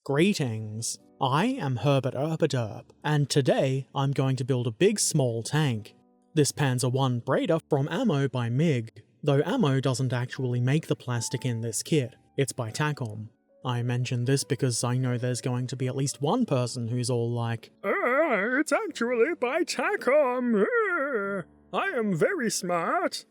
Greetings, I am Herbert Erpaderp, and today I'm going to build a big small tank. This Panzer I Breda from Ammo by MiG, though Ammo doesn't actually make the plastic in this kit, it's by Takom. I mention this because I know there's going to be at least one person who's all like, It's actually by Takom! I am very smart!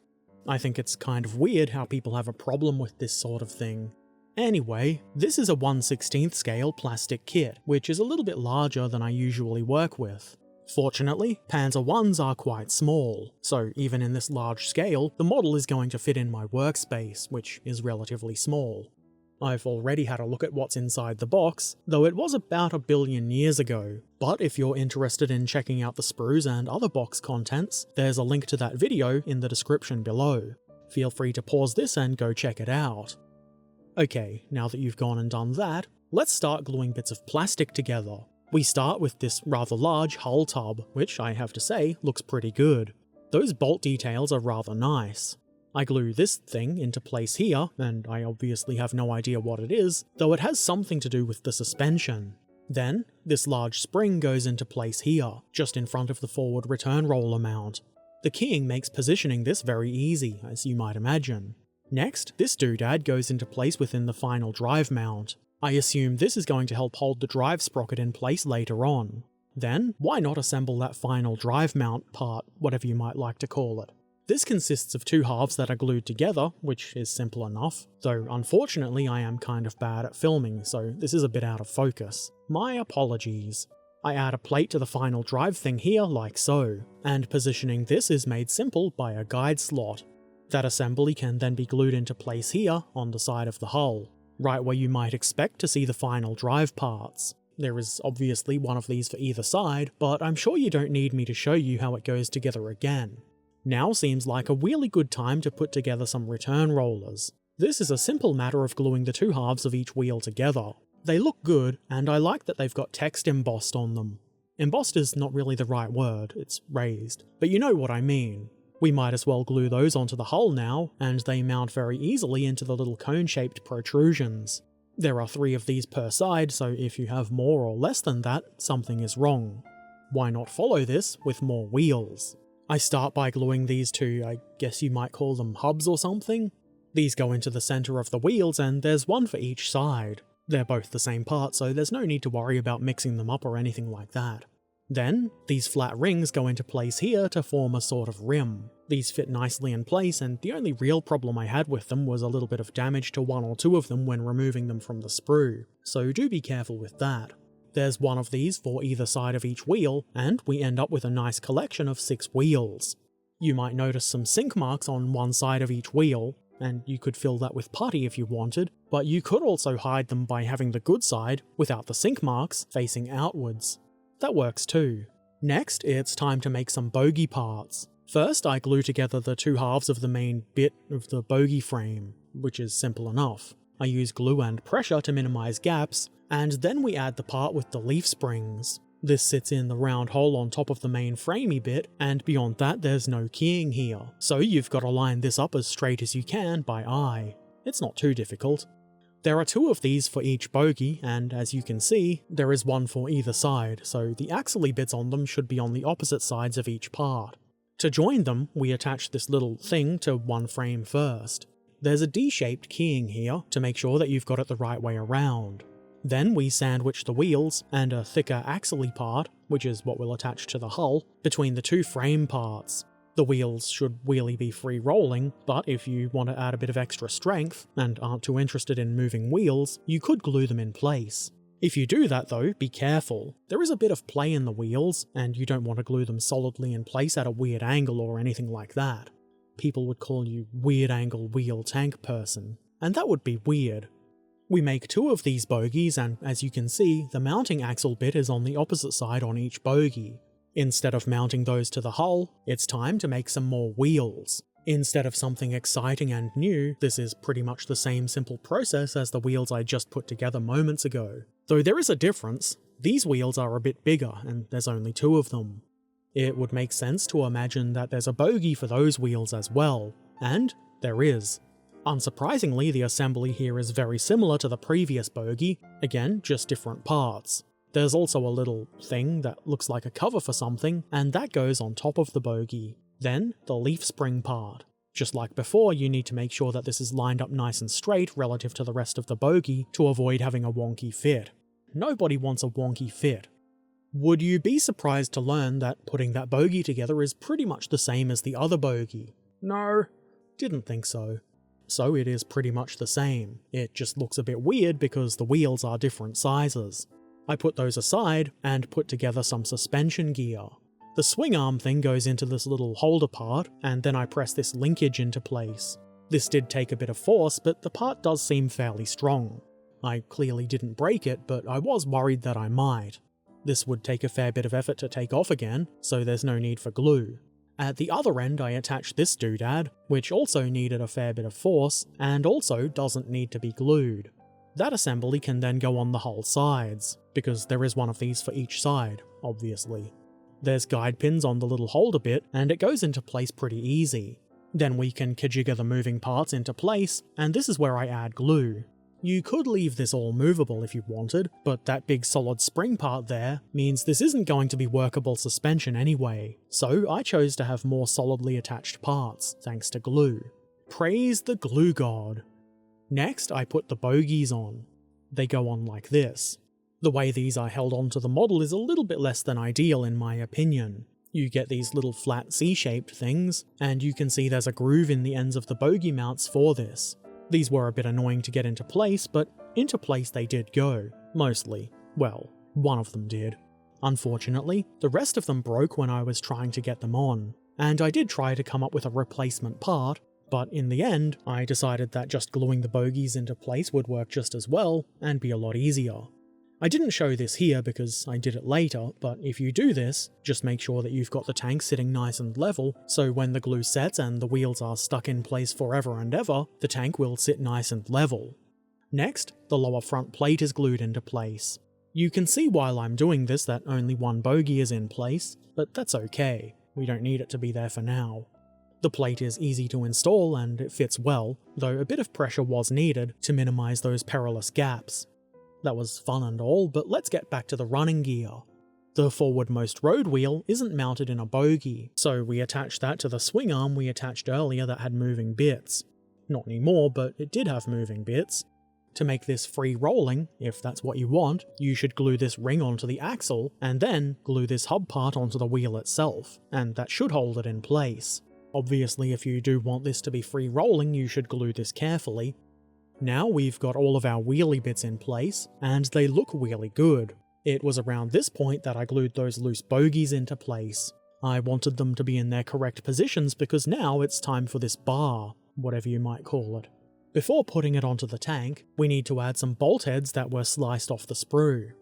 I think it's kind of weird how people have a problem with this sort of thing. Anyway, this is a 1/16th scale plastic kit, which is a little bit larger than I usually work with. Fortunately, Panzer Is are quite small, so even in this large scale, the model is going to fit in my workspace, which is relatively small. I've already had a look at what's inside the box, though it was about 1 billion years ago, but if you're interested in checking out the sprues and other box contents, there's a link to that video in the description below. Feel free to pause this and go check it out. Okay, now that you've gone and done that, let's start gluing bits of plastic together. We start with this rather large hull tub, which I have to say looks pretty good. Those bolt details are rather nice. I glue this thing into place here, and I obviously have no idea what it is, though it has something to do with the suspension. Then, this large spring goes into place here, just in front of the forward return roller mount. The keying makes positioning this very easy, as you might imagine. Next, this doodad goes into place within the final drive mount. I assume this is going to help hold the drive sprocket in place later on. Then, why not assemble that final drive mount part, whatever you might like to call it. This consists of two halves that are glued together, which is simple enough, though unfortunately I am kind of bad at filming, so this is a bit out of focus. My apologies. I add a plate to the final drive thing here like so, and positioning this is made simple by a guide slot. That assembly can then be glued into place here on the side of the hull, right where you might expect to see the final drive parts. There is obviously one of these for either side, but I'm sure you don't need me to show you how it goes together again. Now seems like a really good time to put together some return rollers. This is a simple matter of gluing the two halves of each wheel together. They look good, and I like that they've got text embossed on them. Embossed is not really the right word, it's raised, but you know what I mean. We might as well glue those onto the hull now, and they mount very easily into the little cone-shaped protrusions. There are 3 of these per side, so if you have more or less than that, something is wrong. Why not follow this with more wheels? I start by gluing these two, I guess you might call them hubs or something. These go into the center of the wheels, and there's one for each side. They're both the same part, so there's no need to worry about mixing them up or anything like that. Then, these flat rings go into place here to form a sort of rim. These fit nicely in place, and the only real problem I had with them was a little bit of damage to 1 or 2 of them when removing them from the sprue, so do be careful with that. There's one of these for either side of each wheel, and we end up with a nice collection of 6 wheels. You might notice some sink marks on one side of each wheel, and you could fill that with putty if you wanted, but you could also hide them by having the good side, without the sink marks, facing outwards. That works too. Next, it's time to make some bogie parts. First, I glue together the 2 halves of the main bit of the bogie frame, which is simple enough. I use glue and pressure to minimize gaps, and then we add the part with the leaf springs. This sits in the round hole on top of the main framey bit, and beyond that there's no keying here, so you've got to line this up as straight as you can by eye. It's not too difficult. There are 2 of these for each bogie, and as you can see, there is one for either side, so the axle-y bits on them should be on the opposite sides of each part. To join them, we attach this little thing to one frame first. There's a D-shaped keying here to make sure that you've got it the right way around. Then we sandwich the wheels and a thicker axle-y part, which is what we'll attach to the hull, between the 2 frame parts. The wheels should really be free rolling, but if you want to add a bit of extra strength, and aren't too interested in moving wheels, you could glue them in place. If you do that though, be careful. There is a bit of play in the wheels, and you don't want to glue them solidly in place at a weird angle or anything like that. People would call you weird angle wheel tank person, and that would be weird. We make 2 of these bogies, and as you can see, the mounting axle bit is on the opposite side on each bogie. Instead of mounting those to the hull, it's time to make some more wheels. Instead of something exciting and new, this is pretty much the same simple process as the wheels I just put together moments ago. Though there is a difference. These wheels are a bit bigger, and there's only 2 of them. It would make sense to imagine that there's a bogie for those wheels as well, and there is. Unsurprisingly, the assembly here is very similar to the previous bogie, again, just different parts. There's also a little thing that looks like a cover for something, and that goes on top of the bogie. Then, the leaf spring part. Just like before, you need to make sure that this is lined up nice and straight relative to the rest of the bogie to avoid having a wonky fit. Nobody wants a wonky fit. Would you be surprised to learn that putting that bogie together is pretty much the same as the other bogie? No. Didn't think so. So it is pretty much the same. It just looks a bit weird because the wheels are different sizes. I put those aside and put together some suspension gear. The swing arm thing goes into this little holder part, and then I press this linkage into place. This did take a bit of force, but the part does seem fairly strong. I clearly didn't break it, but I was worried that I might. This would take a fair bit of effort to take off again, so there's no need for glue. At the other end I attached this doodad, which also needed a fair bit of force, and also doesn't need to be glued. That assembly can then go on the whole sides, because there is one of these for each side, obviously. There's guide pins on the little holder bit, and it goes into place pretty easy. Then we can kajigger the moving parts into place, and this is where I add glue. You could leave this all movable if you wanted, but that big solid spring part there means this isn't going to be workable suspension anyway, so I chose to have more solidly attached parts, thanks to glue. Praise the glue god! Next, I put the bogies on. They go on like this. The way these are held onto the model is a little bit less than ideal in my opinion. You get these little flat C-shaped things, and you can see there's a groove in the ends of the bogie mounts for this. These were a bit annoying to get into place, but into place they did go. Mostly. Well, one of them did. Unfortunately, the rest of them broke when I was trying to get them on, and I did try to come up with a replacement part, but in the end, I decided that just gluing the bogies into place would work just as well, and be a lot easier. I didn't show this here because I did it later, but if you do this, just make sure that you've got the tank sitting nice and level, so when the glue sets and the wheels are stuck in place forever and ever, the tank will sit nice and level. Next, the lower front plate is glued into place. You can see while I'm doing this that only one bogie is in place, but that's okay, we don't need it to be there for now. The plate is easy to install and it fits well, though a bit of pressure was needed to minimise those perilous gaps. That was fun and all, but let's get back to the running gear. The forwardmost road wheel isn't mounted in a bogie, so we attached that to the swing arm we attached earlier that had moving bits. Not anymore, but it did have moving bits. To make this free rolling, if that's what you want, you should glue this ring onto the axle, and then glue this hub part onto the wheel itself, and that should hold it in place. Obviously, if you do want this to be free rolling, you should glue this carefully. Now we've got all of our wheelie bits in place, and they look really good. It was around this point that I glued those loose bogies into place. I wanted them to be in their correct positions because now it's time for this bar, whatever you might call it. Before putting it onto the tank, we need to add some bolt heads that were sliced off the sprue.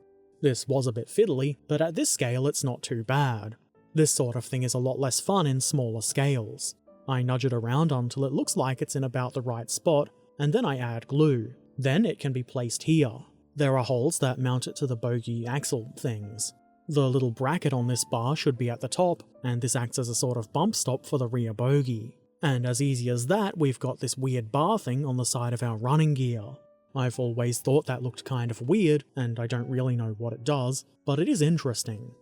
This was a bit fiddly, but at this scale it's not too bad. This sort of thing is a lot less fun in smaller scales. I nudge it around until it looks like it's in about the right spot, and then I add glue. Then it can be placed here. There are holes that mount it to the bogie axle things. The little bracket on this bar should be at the top, and this acts as a sort of bump stop for the rear bogie. And as easy as that, we've got this weird bar thing on the side of our running gear. I've always thought that looked kind of weird, and I don't really know what it does, but it is interesting.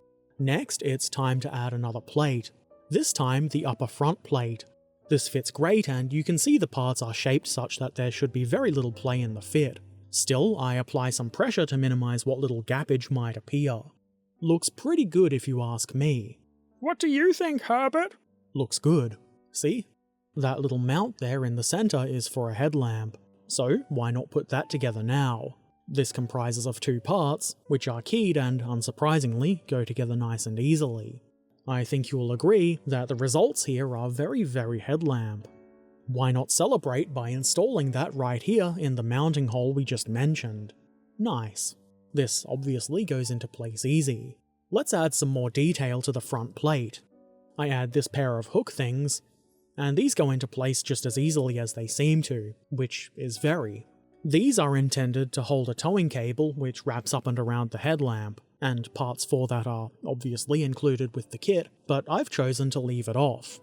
Next, it's time to add another plate. This time, the upper front plate. This fits great, and you can see the parts are shaped such that there should be very little play in the fit. Still, I apply some pressure to minimise what little gappage might appear. Looks pretty good if you ask me. What do you think, Herbert? Looks good. See? That little mount there in the centre is for a headlamp. So, why not put that together now? This comprises of two parts, which are keyed and, unsurprisingly, go together nice and easily. I think you'll agree that the results here are very, very headlamp. Why not celebrate by installing that right here in the mounting hole we just mentioned? Nice. This obviously goes into place easy. Let's add some more detail to the front plate. I add this pair of hook things, and these go into place just as easily as they seem to, which is very. These are intended to hold a towing cable which wraps up and around the headlamp, and parts for that are obviously included with the kit, but I've chosen to leave it off.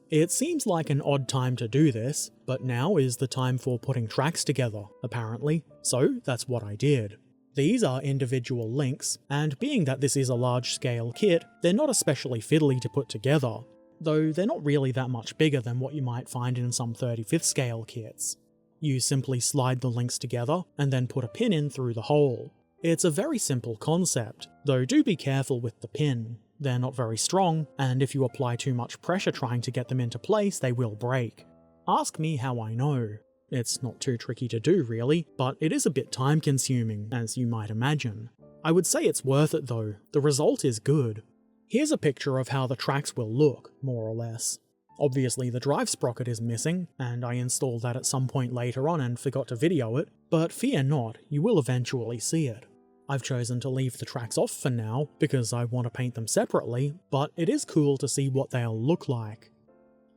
It seems like an odd time to do this, but now is the time for putting tracks together, apparently, so that's what I did. These are individual links, and being that this is a large-scale kit, they're not especially fiddly to put together, though they're not really that much bigger than what you might find in some 35th scale kits. You simply slide the links together, and then put a pin in through the hole. It's a very simple concept, though do be careful with the pin. They're not very strong, and if you apply too much pressure trying to get them into place, they will break. Ask me how I know. It's not too tricky to do really, but it is a bit time consuming, as you might imagine. I would say it's worth it though, the result is good. Here's a picture of how the tracks will look, more or less. Obviously the drive sprocket is missing, and I installed that at some point later on and forgot to video it, but fear not, you will eventually see it. I've chosen to leave the tracks off for now, because I want to paint them separately, but it is cool to see what they'll look like.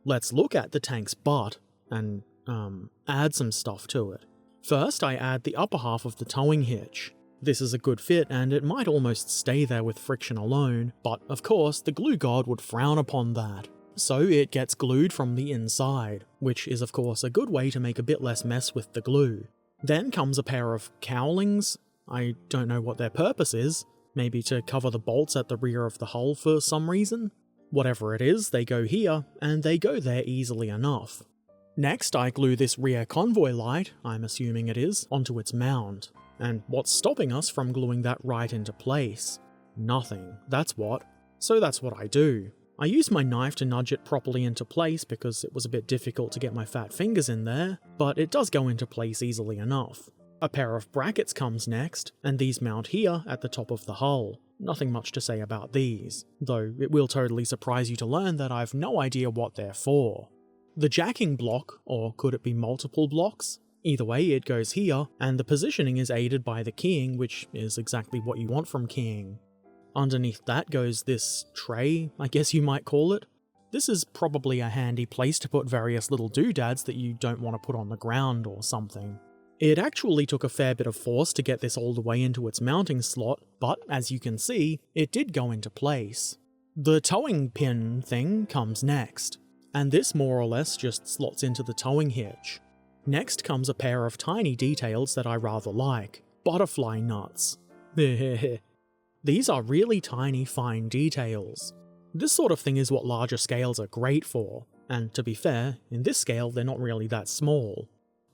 Let's look at the tank's butt, and, add some stuff to it. First, I add the upper half of the towing hitch. This is a good fit, and it might almost stay there with friction alone, but of course, the glue god would frown upon that. So it gets glued from the inside, which is of course a good way to make a bit less mess with the glue. Then comes a pair of cowlings. I don't know what their purpose is, maybe to cover the bolts at the rear of the hull for some reason. Whatever it is, they go here, and they go there easily enough. Next, I glue this rear convoy light, I'm assuming it is, onto its mount. And what's stopping us from gluing that right into place? Nothing, that's what. So that's what I do. I use my knife to nudge it properly into place because it was a bit difficult to get my fat fingers in there, but it does go into place easily enough. A pair of brackets comes next, and these mount here at the top of the hull. Nothing much to say about these, though it will totally surprise you to learn that I've no idea what they're for. The jacking block, or could it be multiple blocks? Either way, it goes here, and the positioning is aided by the keying, which is exactly what you want from keying. Underneath that goes this tray, I guess you might call it. This is probably a handy place to put various little doodads that you don't want to put on the ground or something. It actually took a fair bit of force to get this all the way into its mounting slot, but as you can see, it did go into place. The towing pin thing comes next, and this more or less just slots into the towing hitch. Next comes a pair of tiny details that I rather like, butterfly nuts. These are really tiny, fine details. This sort of thing is what larger scales are great for, and to be fair, in this scale they're not really that small.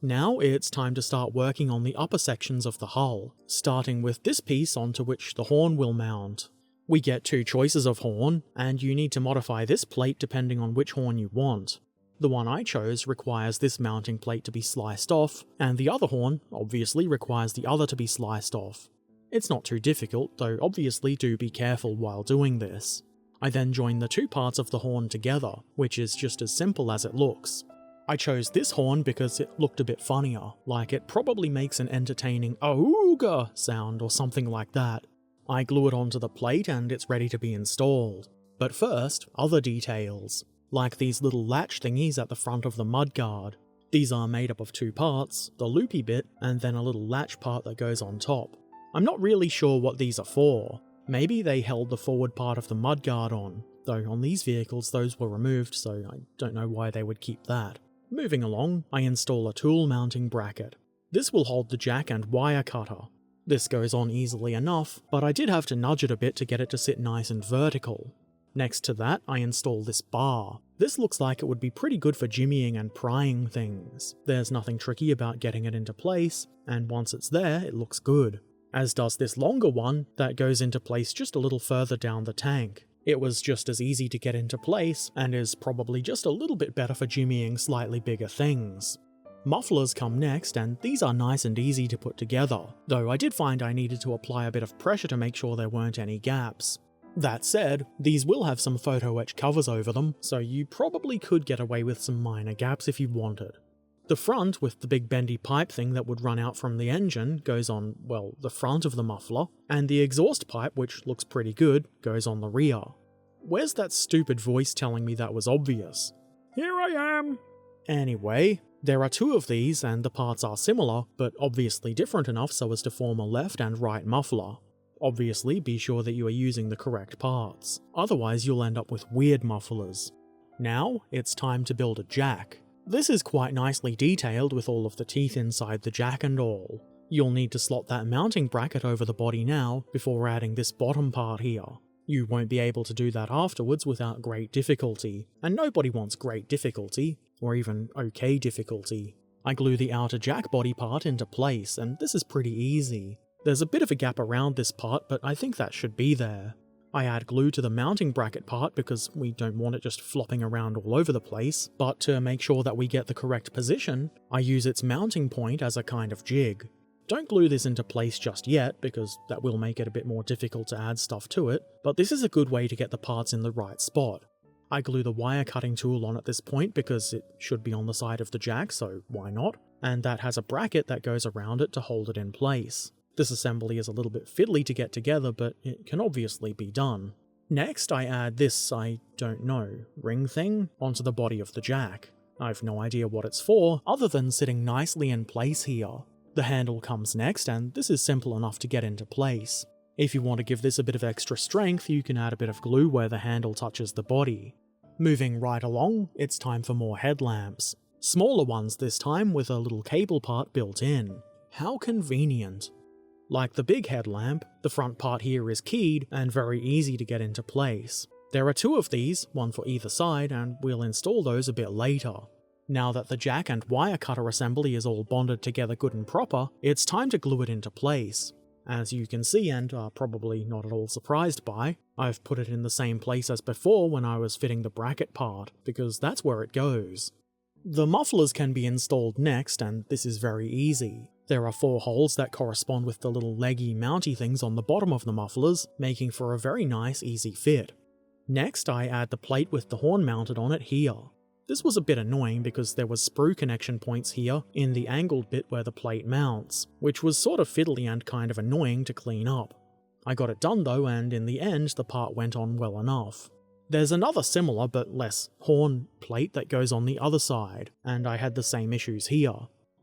Now it's time to start working on the upper sections of the hull, starting with this piece onto which the horn will mount. We get two choices of horn, and you need to modify this plate depending on which horn you want. The one I chose requires this mounting plate to be sliced off, and the other horn obviously requires the other to be sliced off. It's not too difficult, though obviously do be careful while doing this. I then join the two parts of the horn together, which is just as simple as it looks. I chose this horn because it looked a bit funnier, like it probably makes an entertaining "Auga" sound or something like that. I glue it onto the plate and it's ready to be installed. But first, other details, like these little latch thingies at the front of the mudguard. These are made up of two parts, the loopy bit and then a little latch part that goes on top. I'm not really sure what these are for. Maybe they held the forward part of the mudguard on, though on these vehicles those were removed, so I don't know why they would keep that. Moving along, I install a tool mounting bracket. This will hold the jack and wire cutter. This goes on easily enough, but I did have to nudge it a bit to get it to sit nice and vertical. Next to that, I install this bar. This looks like it would be pretty good for jimmying and prying things. There's nothing tricky about getting it into place, and once it's there, it looks good. As does this longer one that goes into place just a little further down the tank. It was just as easy to get into place, and is probably just a little bit better for jimmying slightly bigger things. Mufflers come next, and these are nice and easy to put together, though I did find I needed to apply a bit of pressure to make sure there weren't any gaps. That said, these will have some photo etch covers over them, so you probably could get away with some minor gaps if you wanted. The front, with the big bendy pipe thing that would run out from the engine, goes on, well, the front of the muffler, and the exhaust pipe, which looks pretty good, goes on the rear. Where's that stupid voice telling me that was obvious? Here I am. Anyway, there are two of these, and the parts are similar, but obviously different enough so as to form a left and right muffler. Obviously, be sure that you are using the correct parts, otherwise you'll end up with weird mufflers. Now, it's time to build a jack. This is quite nicely detailed with all of the teeth inside the jack and all. You'll need to slot that mounting bracket over the body now before adding this bottom part here. You won't be able to do that afterwards without great difficulty, and nobody wants great difficulty, or even okay difficulty. I glue the outer jack body part into place, and this is pretty easy. There's a bit of a gap around this part, but I think that should be there. I add glue to the mounting bracket part because we don't want it just flopping around all over the place, but to make sure that we get the correct position, I use its mounting point as a kind of jig. Don't glue this into place just yet, because that will make it a bit more difficult to add stuff to it, but this is a good way to get the parts in the right spot. I glue the wire cutting tool on at this point because it should be on the side of the jack, so why not? And that has a bracket that goes around it to hold it in place. This assembly is a little bit fiddly to get together, but it can obviously be done. Next, I add this, I don't know, ring thing onto the body of the jack. I've no idea what it's for, other than sitting nicely in place here. The handle comes next, and this is simple enough to get into place. If you want to give this a bit of extra strength, you can add a bit of glue where the handle touches the body. Moving right along, it's time for more headlamps. Smaller ones this time with a little cable part built in. How convenient. Like the big headlamp, the front part here is keyed and very easy to get into place. There are 2 of these, one for either side, and we'll install those a bit later. Now that the jack and wire cutter assembly is all bonded together good and proper, it's time to glue it into place. As you can see and are probably not at all surprised by, I've put it in the same place as before when I was fitting the bracket part, because that's where it goes. The mufflers can be installed next, and this is very easy. There are 4 holes that correspond with the little leggy mounty things on the bottom of the mufflers, making for a very nice easy fit. Next, I add the plate with the horn mounted on it here. This was a bit annoying because there was sprue connection points here in the angled bit where the plate mounts, which was sort of fiddly and kind of annoying to clean up. I got it done though, and in the end the part went on well enough. There's another similar but less horn plate that goes on the other side, and I had the same issues here.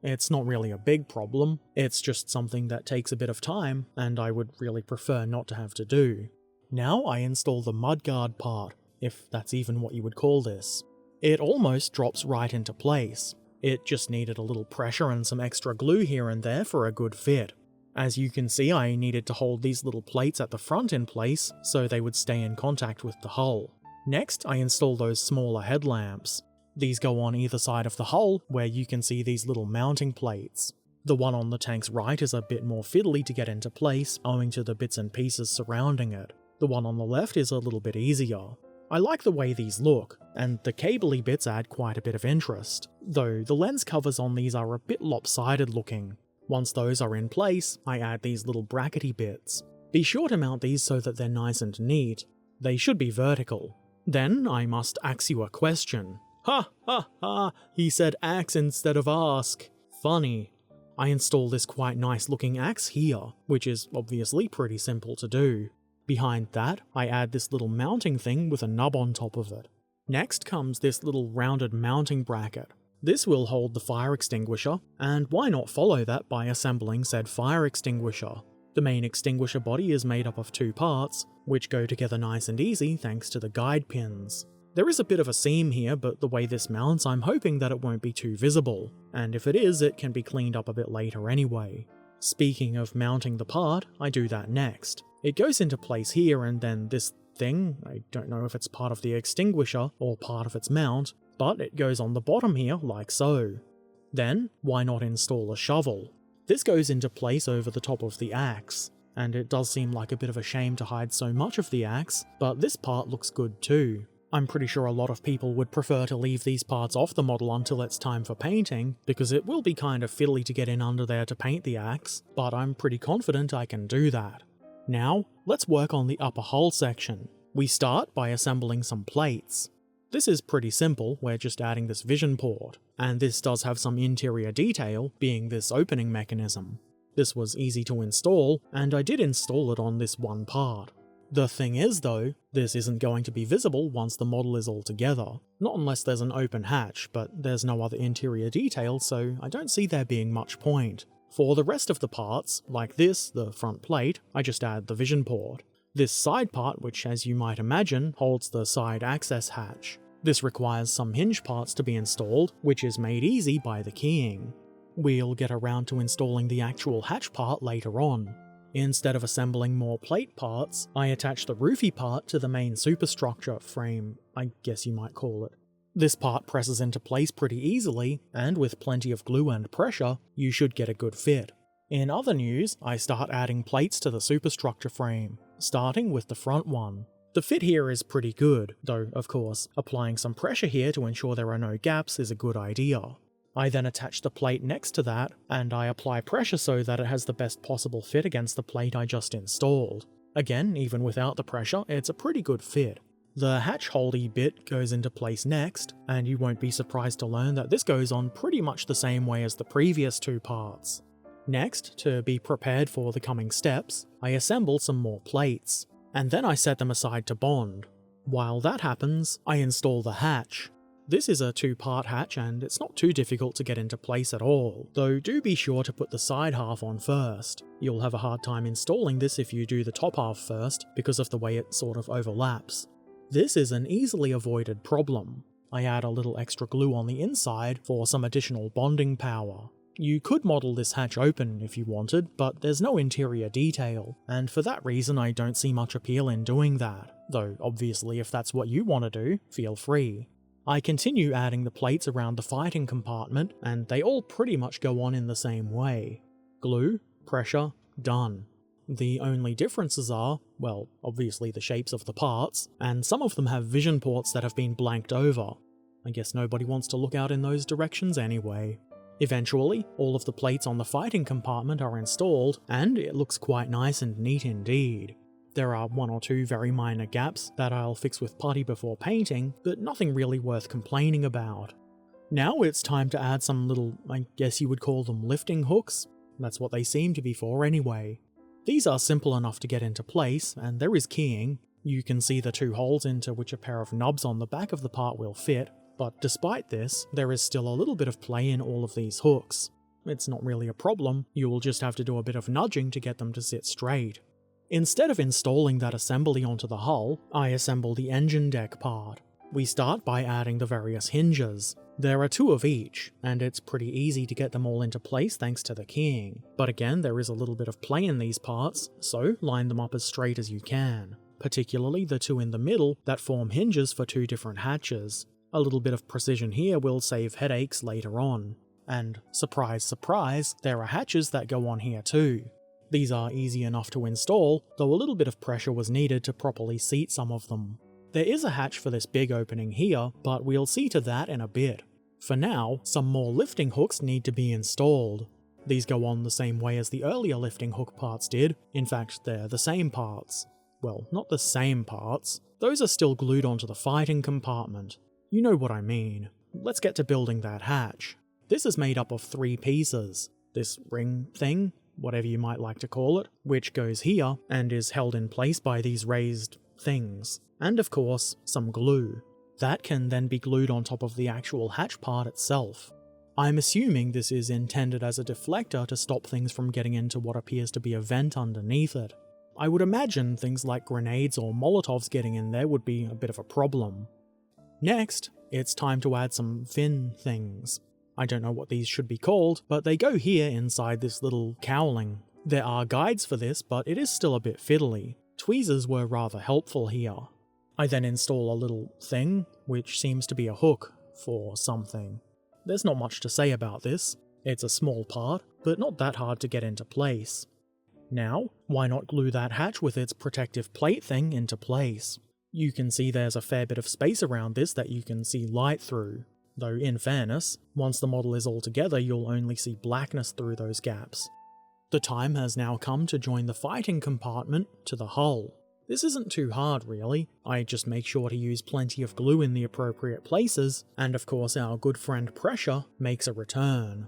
It's not really a big problem, it's just something that takes a bit of time, and I would really prefer not to have to do. Now I install the mudguard part, if that's even what you would call this. It almost drops right into place. It just needed a little pressure and some extra glue here and there for a good fit. As you can see, I needed to hold these little plates at the front in place so they would stay in contact with the hull. Next, I install those smaller headlamps. These go on either side of the hull, where you can see these little mounting plates. The one on the tank's right is a bit more fiddly to get into place, owing to the bits and pieces surrounding it. The one on the left is a little bit easier. I like the way these look, and the cabley bits add quite a bit of interest, though the lens covers on these are a bit lopsided looking. Once those are in place, I add these little brackety bits. Be sure to mount these so that they're nice and neat. They should be vertical. Then I must ask you a question. Ha ha ha, he said axe instead of ask. Funny. I install this quite nice looking axe here, which is obviously pretty simple to do. Behind that, I add this little mounting thing with a nub on top of it. Next comes this little rounded mounting bracket. This will hold the fire extinguisher, and why not follow that by assembling said fire extinguisher? The main extinguisher body is made up of 2 parts, which go together nice and easy thanks to the guide pins. There is a bit of a seam here, but the way this mounts, I'm hoping that it won't be too visible, and if it is, it can be cleaned up a bit later anyway. Speaking of mounting the part, I do that next. It goes into place here, and then this thing, I don't know if it's part of the extinguisher or part of its mount, but it goes on the bottom here like so. Then, why not install a shovel? This goes into place over the top of the axe, and it does seem like a bit of a shame to hide so much of the axe, but this part looks good too. I'm pretty sure a lot of people would prefer to leave these parts off the model until it's time for painting, because it will be kind of fiddly to get in under there to paint the axe, but I'm pretty confident I can do that. Now, let's work on the upper hull section. We start by assembling some plates. This is pretty simple, we're just adding this vision port, and this does have some interior detail, being this opening mechanism. This was easy to install, and I did install it on this one part. The thing is though, this isn't going to be visible once the model is all together. Not unless there's an open hatch, but there's no other interior detail, so I don't see there being much point. For the rest of the parts, like this, the front plate, I just add the vision port. This side part, which as you might imagine, holds the side access hatch. This requires some hinge parts to be installed, which is made easy by the keying. We'll get around to installing the actual hatch part later on. Instead of assembling more plate parts, I attach the roofy part to the main superstructure frame, I guess you might call it. This part presses into place pretty easily, and with plenty of glue and pressure, you should get a good fit. In other news, I start adding plates to the superstructure frame, starting with the front one. The fit here is pretty good, though of course, applying some pressure here to ensure there are no gaps is a good idea. I then attach the plate next to that, and I apply pressure so that it has the best possible fit against the plate I just installed. Again, even without the pressure, it's a pretty good fit. The hatch holdy bit goes into place next, and you won't be surprised to learn that this goes on pretty much the same way as the previous two parts. Next, to be prepared for the coming steps, I assemble some more plates, and then I set them aside to bond. While that happens, I install the hatch. This is a two-part hatch and it's not too difficult to get into place at all, though do be sure to put the side half on first. You'll have a hard time installing this if you do the top half first, because of the way it sort of overlaps. This is an easily avoided problem. I add a little extra glue on the inside for some additional bonding power. You could model this hatch open if you wanted, but there's no interior detail, and for that reason I don't see much appeal in doing that, though obviously if that's what you want to do, feel free. I continue adding the plates around the fighting compartment, and they all pretty much go on in the same way. Glue, pressure, done. The only differences are, well, obviously the shapes of the parts, and some of them have vision ports that have been blanked over. I guess nobody wants to look out in those directions anyway. Eventually, all of the plates on the fighting compartment are installed, and it looks quite nice and neat indeed. There are one or two very minor gaps that I'll fix with putty before painting, but nothing really worth complaining about. Now it's time to add some little, I guess you would call them lifting hooks. That's what they seem to be for anyway. These are simple enough to get into place, and there is keying. You can see the two holes into which a pair of nubs on the back of the part will fit, but despite this, there is still a little bit of play in all of these hooks. It's not really a problem, you will just have to do a bit of nudging to get them to sit straight. Instead of installing that assembly onto the hull, I assemble the engine deck part. We start by adding the various hinges. There are 2 of each, and it's pretty easy to get them all into place thanks to the keying. But again, there is a little bit of play in these parts, so line them up as straight as you can. Particularly the 2 in the middle that form hinges for 2 different hatches. A little bit of precision here will save headaches later on. And surprise surprise, there are hatches that go on here too. These are easy enough to install, though a little bit of pressure was needed to properly seat some of them. There is a hatch for this big opening here, but we'll see to that in a bit. For now, some more lifting hooks need to be installed. These go on the same way as the earlier lifting hook parts did, in fact they're the same parts. Well, not the same parts, those are still glued onto the fighting compartment. You know what I mean. Let's get to building that hatch. This is made up of 3 pieces. This ring thing, whatever you might like to call it, which goes here and is held in place by these raised things. And of course, some glue. That can then be glued on top of the actual hatch part itself. I'm assuming this is intended as a deflector to stop things from getting into what appears to be a vent underneath it. I would imagine things like grenades or Molotovs getting in there would be a bit of a problem. Next, it's time to add some fin things. I don't know what these should be called, but they go here inside this little cowling. There are guides for this, but it is still a bit fiddly. Tweezers were rather helpful here. I then install a little thing, which seems to be a hook for something. There's not much to say about this. It's a small part, but not that hard to get into place. Now, why not glue that hatch with its protective plate thing into place? You can see there's a fair bit of space around this that you can see light through. Though in fairness, once the model is all together you'll only see blackness through those gaps. The time has now come to join the fighting compartment to the hull. This isn't too hard really, I just make sure to use plenty of glue in the appropriate places, and of course our good friend pressure makes a return.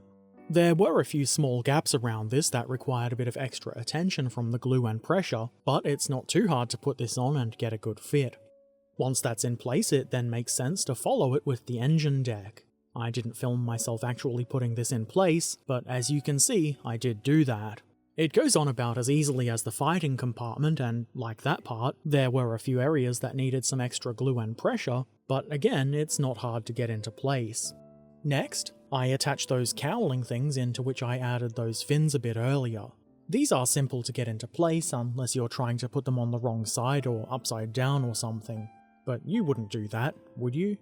There were a few small gaps around this that required a bit of extra attention from the glue and pressure, but it's not too hard to put this on and get a good fit. Once that's in place, it then makes sense to follow it with the engine deck. I didn't film myself actually putting this in place, but as you can see, I did do that. It goes on about as easily as the fighting compartment, and like that part, there were a few areas that needed some extra glue and pressure, but again, it's not hard to get into place. Next, I attach those cowling things into which I added those fins a bit earlier. These are simple to get into place unless you're trying to put them on the wrong side or upside down or something, but you wouldn't do that, would you?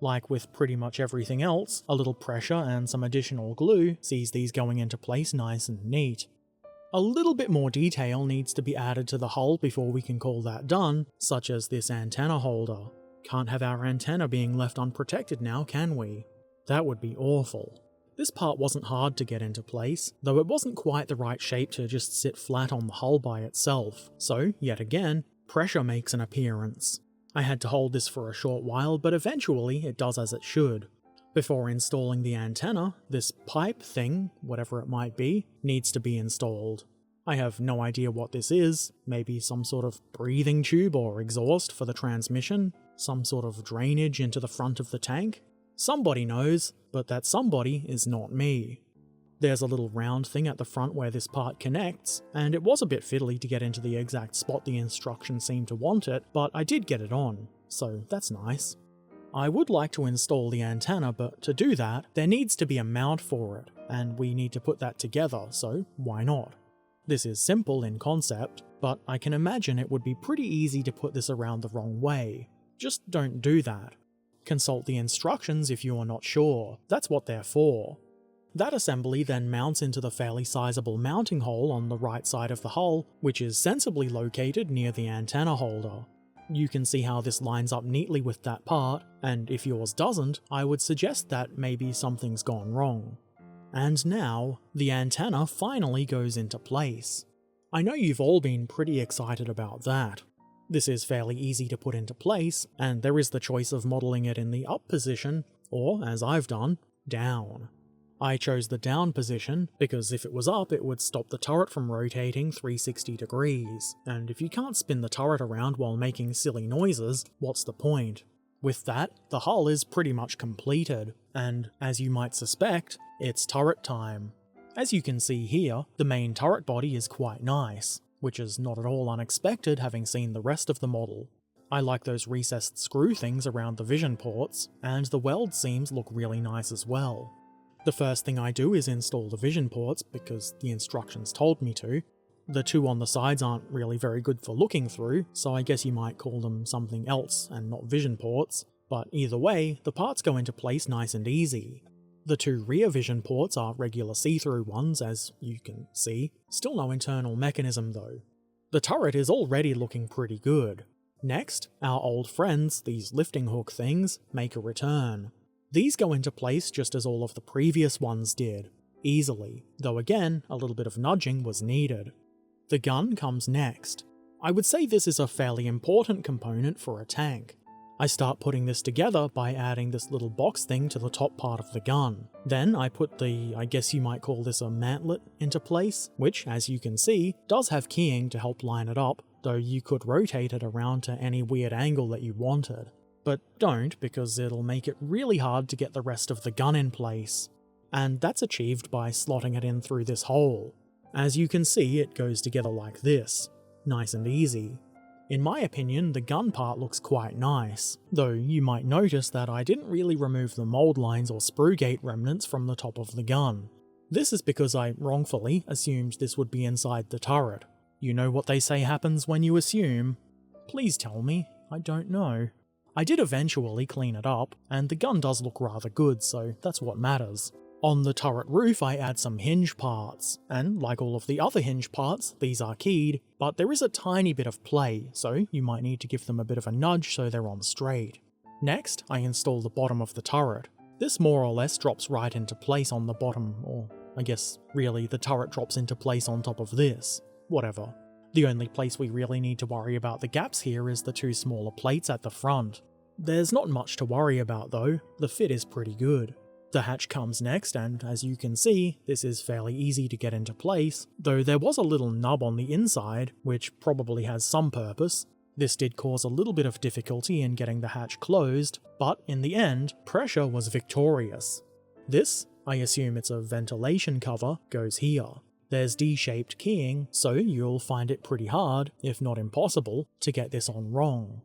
Like with pretty much everything else, a little pressure and some additional glue sees these going into place nice and neat. A little bit more detail needs to be added to the hull before we can call that done, such as this antenna holder. Can't have our antenna being left unprotected now, can we? That would be awful. This part wasn't hard to get into place, though it wasn't quite the right shape to just sit flat on the hull by itself, so, yet again, pressure makes an appearance. I had to hold this for a short while, but eventually it does as it should. Before installing the antenna, this pipe thing, whatever it might be, needs to be installed. I have no idea what this is, maybe some sort of breathing tube or exhaust for the transmission, some sort of drainage into the front of the tank. Somebody knows, but that somebody is not me. There's a little round thing at the front where this part connects, and it was a bit fiddly to get into the exact spot the instructions seemed to want it, but I did get it on, so that's nice. I would like to install the antenna, but to do that, there needs to be a mount for it, and we need to put that together, so why not? This is simple in concept, but I can imagine it would be pretty easy to put this around the wrong way. Just don't do that. Consult the instructions if you are not sure, that's what they're for. That assembly then mounts into the fairly sizable mounting hole on the right side of the hull, which is sensibly located near the antenna holder. You can see how this lines up neatly with that part, and if yours doesn't, I would suggest that maybe something's gone wrong. And now, the antenna finally goes into place. I know you've all been pretty excited about that. This is fairly easy to put into place, and there is the choice of modelling it in the up position, or, as I've done, down. I chose the down position because if it was up it would stop the turret from rotating 360 degrees, and if you can't spin the turret around while making silly noises, what's the point? With that, the hull is pretty much completed, and as you might suspect, it's turret time. As you can see here, the main turret body is quite nice, which is not at all unexpected having seen the rest of the model. I like those recessed screw things around the vision ports, and the weld seams look really nice as well. The first thing I do is install the vision ports because the instructions told me to. The two on the sides aren't really very good for looking through, so I guess you might call them something else and not vision ports, but either way, the parts go into place nice and easy. The two rear vision ports are regular see-through ones, as you can see. Still no internal mechanism though. The turret is already looking pretty good. Next, our old friends, these lifting hook things, make a return. These go into place just as all of the previous ones did, easily, though again, a little bit of nudging was needed. The gun comes next. I would say this is a fairly important component for a tank. I start putting this together by adding this little box thing to the top part of the gun. Then I put I guess you might call this a mantlet, into place, which, as you can see, does have keying to help line it up, though you could rotate it around to any weird angle that you wanted. But don't, because it'll make it really hard to get the rest of the gun in place. And that's achieved by slotting it in through this hole. As you can see, it goes together like this. Nice and easy. In my opinion, the gun part looks quite nice, though you might notice that I didn't really remove the mold lines or sprue gate remnants from the top of the gun. This is because I wrongfully assumed this would be inside the turret. You know what they say happens when you assume? Please tell me, I don't know. I did eventually clean it up, and the gun does look rather good, so that's what matters. On the turret roof I add some hinge parts, and like all of the other hinge parts, these are keyed, but there is a tiny bit of play, so you might need to give them a bit of a nudge so they're on straight. Next, I install the bottom of the turret. This more or less drops right into place on the bottom, or I guess really the turret drops into place on top of this. Whatever. The only place we really need to worry about the gaps here is the two smaller plates at the front. There's not much to worry about though, the fit is pretty good. The hatch comes next, and as you can see, this is fairly easy to get into place, though there was a little nub on the inside, which probably has some purpose. This did cause a little bit of difficulty in getting the hatch closed, but in the end, pressure was victorious. This, I assume it's a ventilation cover, goes here. There's D-shaped keying, so you'll find it pretty hard, if not impossible, to get this on wrong.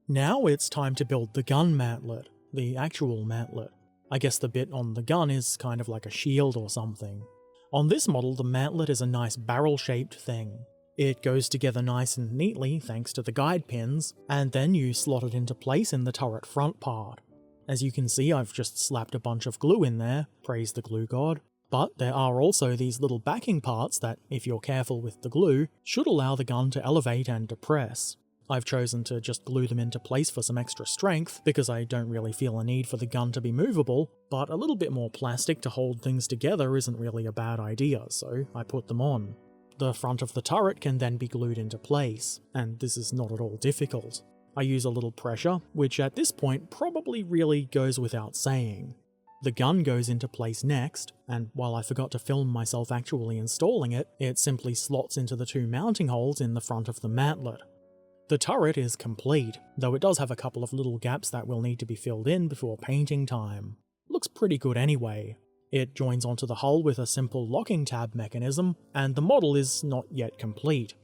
Now it's time to build the gun mantlet, the actual mantlet. I guess the bit on the gun is kind of like a shield or something. On this model, the mantlet is a nice barrel-shaped thing. It goes together nice and neatly thanks to the guide pins, and then you slot it into place in the turret front part. As you can see, I've just slapped a bunch of glue in there, praise the glue god. But there are also these little backing parts that, if you're careful with the glue, should allow the gun to elevate and depress. I've chosen to just glue them into place for some extra strength, because I don't really feel a need for the gun to be movable, but a little bit more plastic to hold things together isn't really a bad idea, so I put them on. The front of the turret can then be glued into place, and this is not at all difficult. I use a little pressure, which at this point probably really goes without saying. The gun goes into place next, and while I forgot to film myself actually installing it, it simply slots into the two mounting holes in the front of the mantlet. The turret is complete, though it does have a couple of little gaps that will need to be filled in before painting time. Looks pretty good anyway. It joins onto the hull with a simple locking tab mechanism, and the model is not yet complete.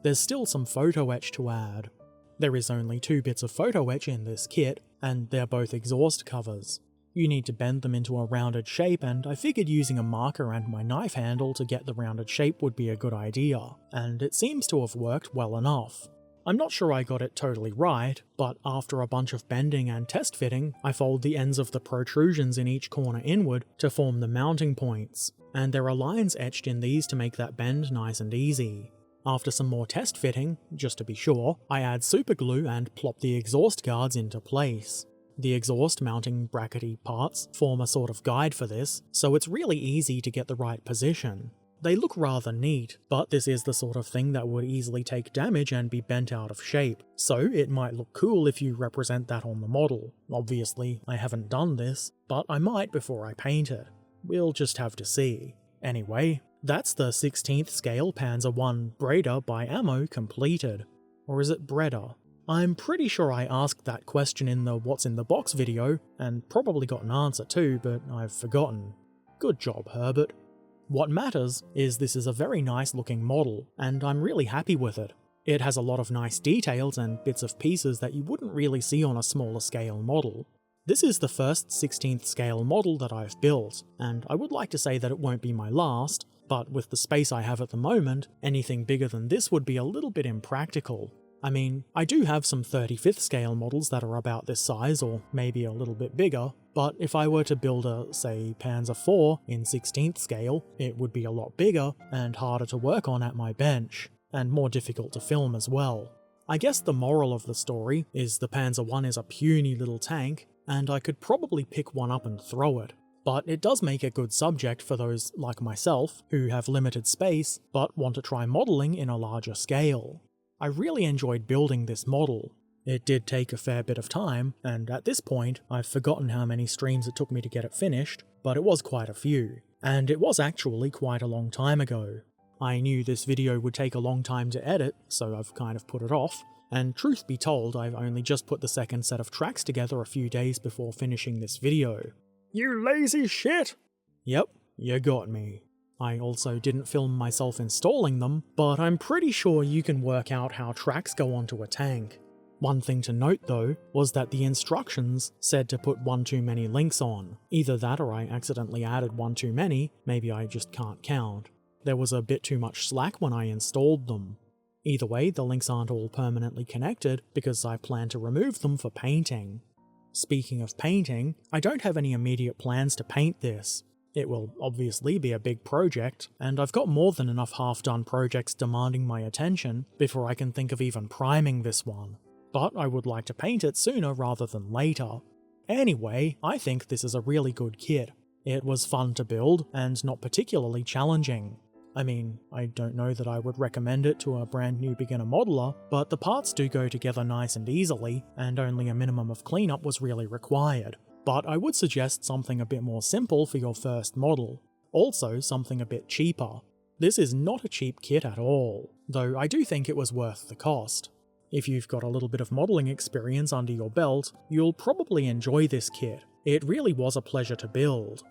There's still some photo etch to add. There is only 2 bits of photo etch in this kit, and they're both exhaust covers. You need to bend them into a rounded shape, and I figured using a marker and my knife handle to get the rounded shape would be a good idea, and it seems to have worked well enough. I'm not sure I got it totally right, but after a bunch of bending and test fitting, I fold the ends of the protrusions in each corner inward to form the mounting points, and there are lines etched in these to make that bend nice and easy. After some more test fitting, just to be sure, I add superglue and plop the exhaust guards into place. The exhaust mounting brackety parts form a sort of guide for this, so it's really easy to get the right position. They look rather neat, but this is the sort of thing that would easily take damage and be bent out of shape, so it might look cool if you represent that on the model. Obviously, I haven't done this, but I might before I paint it. We'll just have to see. Anyway, that's the 16th scale Panzer I Breda by Ammo completed. Or is it Breda? I'm pretty sure I asked that question in the What's in the Box video, and probably got an answer too, but I've forgotten. Good job, Herbert. What matters is this is a very nice looking model, and I'm really happy with it. It has a lot of nice details and bits of pieces that you wouldn't really see on a smaller scale model. This is the first 16th scale model that I've built, and I would like to say that it won't be my last, but with the space I have at the moment, anything bigger than this would be a little bit impractical. I mean, I do have some 35th scale models that are about this size, or maybe a little bit bigger, but if I were to build a, say, Panzer IV in 16th scale, it would be a lot bigger and harder to work on at my bench, and more difficult to film as well. I guess the moral of the story is the Panzer I is a puny little tank, and I could probably pick one up and throw it. But it does make a good subject for those like myself, who have limited space, but want to try modelling in a larger scale. I really enjoyed building this model. It did take a fair bit of time, and at this point, I've forgotten how many streams it took me to get it finished, but it was quite a few. And it was actually quite a long time ago. I knew this video would take a long time to edit, so I've kind of put it off, and truth be told, I've only just put the second set of tracks together a few days before finishing this video. You lazy shit! Yep, you got me. I also didn't film myself installing them, but I'm pretty sure you can work out how tracks go onto a tank. One thing to note though, was that the instructions said to put one too many links on. Either that or I accidentally added one too many, maybe I just can't count. There was a bit too much slack when I installed them. Either way, the links aren't all permanently connected because I plan to remove them for painting. Speaking of painting, I don't have any immediate plans to paint this. It will obviously be a big project, and I've got more than enough half-done projects demanding my attention before I can think of even priming this one. But I would like to paint it sooner rather than later. Anyway, I think this is a really good kit. It was fun to build, and not particularly challenging. I mean, I don't know that I would recommend it to a brand new beginner modeler, but the parts do go together nice and easily, and only a minimum of cleanup was really required. But I would suggest something a bit more simple for your first model. Also, something a bit cheaper. This is not a cheap kit at all, though I do think it was worth the cost. If you've got a little bit of modelling experience under your belt, you'll probably enjoy this kit. It really was a pleasure to build.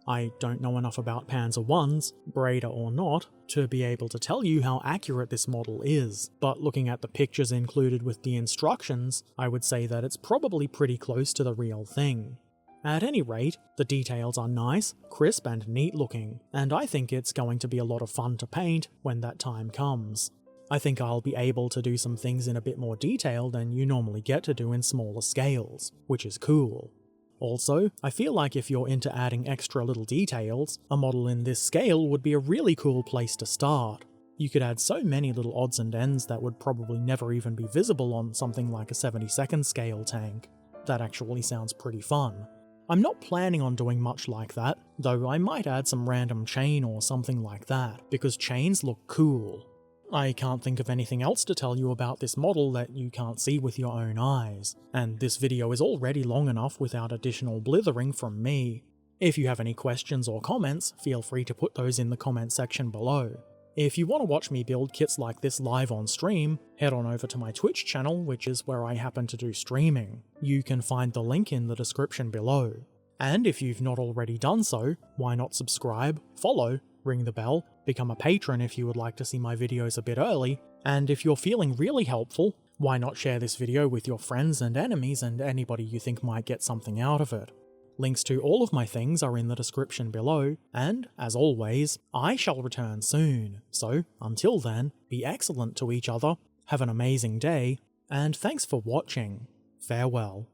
I don't know enough about Panzer Is, Breda or not, to be able to tell you how accurate this model is, but looking at the pictures included with the instructions, I would say that it's probably pretty close to the real thing. At any rate, the details are nice, crisp and neat looking, and I think it's going to be a lot of fun to paint when that time comes. I think I'll be able to do some things in a bit more detail than you normally get to do in smaller scales, which is cool. Also, I feel like if you're into adding extra little details, a model in this scale would be a really cool place to start. You could add so many little odds and ends that would probably never even be visible on something like a 72nd scale tank. That actually sounds pretty fun. I'm not planning on doing much like that, though I might add some random chain or something like that, because chains look cool. I can't think of anything else to tell you about this model that you can't see with your own eyes, and this video is already long enough without additional blithering from me. If you have any questions or comments, feel free to put those in the comment section below. If you want to watch me build kits like this live on stream, head on over to my Twitch channel, which is where I happen to do streaming. You can find the link in the description below. And if you've not already done so, why not subscribe, follow, ring the bell, become a patron if you would like to see my videos a bit early, and if you're feeling really helpful, why not share this video with your friends and enemies and anybody you think might get something out of it. Links to all of my things are in the description below, and, as always, I shall return soon, so until then, be excellent to each other, have an amazing day, and thanks for watching. Farewell.